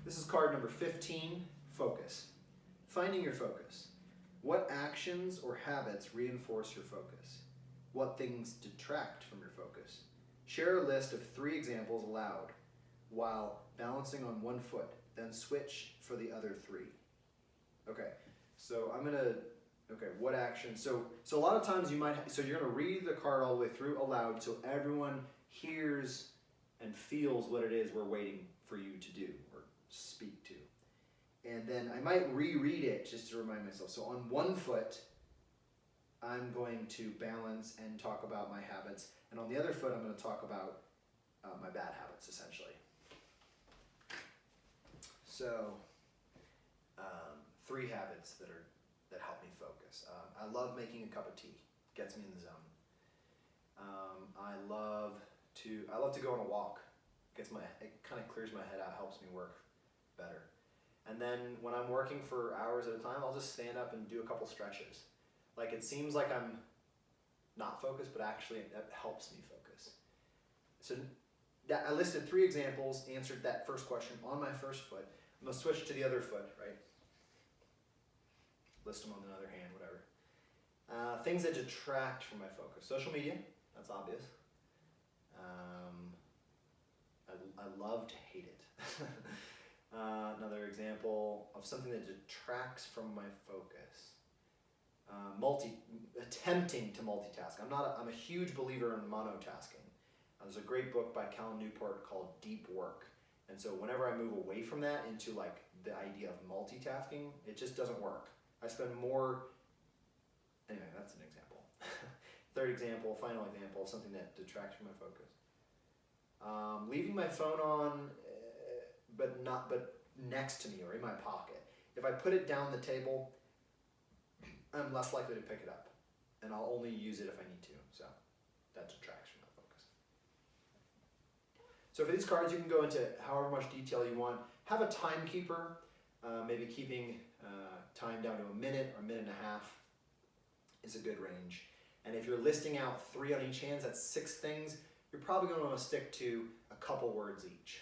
This is card number 15, focus. Finding your focus. What actions or habits reinforce your focus? What things detract from your focus? Share a list of 3 examples aloud while balancing on one foot, then switch for the other 3. Okay, so what action? So a lot of times you're gonna read the card all the way through aloud so everyone hears and feels what it is we're waiting for you to do or speak to. And then I might reread it just to remind myself. So on one foot, I'm going to balance and talk about my habits. And on the other foot, I'm going to talk about my bad habits, essentially. So, 3 habits that help me focus. I love making a cup of tea. Gets me in the zone. I love to go on a walk. It kind of clears my head out, helps me work better. And then when I'm working for hours at a time, I'll just stand up and do a couple stretches. Like it seems like I'm not focused, but actually that helps me focus. So I listed 3 examples, answered that first question on my first foot. I'm gonna switch to the other foot, right? List them on the other hand, whatever. Things that detract from my focus. Social media, that's obvious. I love to hate it. Another example of something that detracts from my focus. Attempting to multitask. I'm a huge believer in monotasking. There's a great book by Cal Newport called Deep Work. And so whenever I move away from that into like the idea of multitasking, it just doesn't work. I spend more, anyway, that's an example. Third example, final example, something that detracts from my focus. Leaving my phone on, but next to me or in my pocket. If I put it down the table, I'm less likely to pick it up, and I'll only use it if I need to. So that detracts from my focus. So for these cards, you can go into however much detail you want. Have a timekeeper, maybe keeping time down to a minute or a minute and a half is a good range. And if you're listing out 3 on each hand, that's 6 things. You're probably going to want to stick to a couple words each.